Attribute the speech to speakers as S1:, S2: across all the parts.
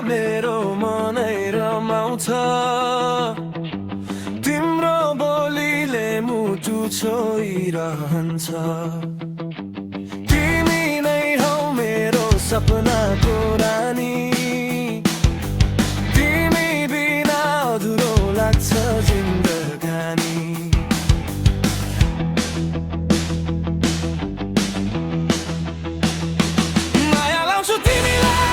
S1: मेरो मनै रमाउँछ तिम्रो बोलीले मुटु छोइरहन्छ तिमी नै हौ मेरो सपनाको रानी तिमी बिना अधुरो लाग्छ जिन्दगानी माया लाउँछु तिमीलाई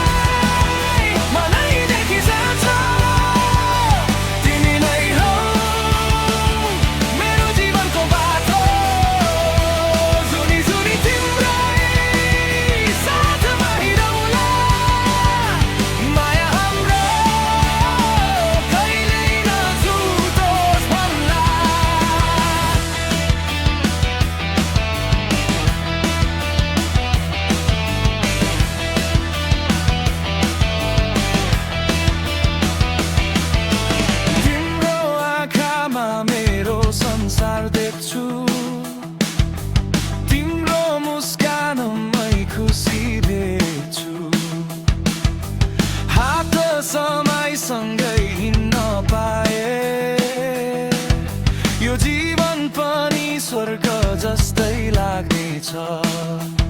S1: संसार देख्छु तिम्रो मुस्कानमै खुसी भेट्छु हात समयसँगै हिँड्न पाए यो जीवन पनि स्वर्ग जस्तै लाग्नेछ।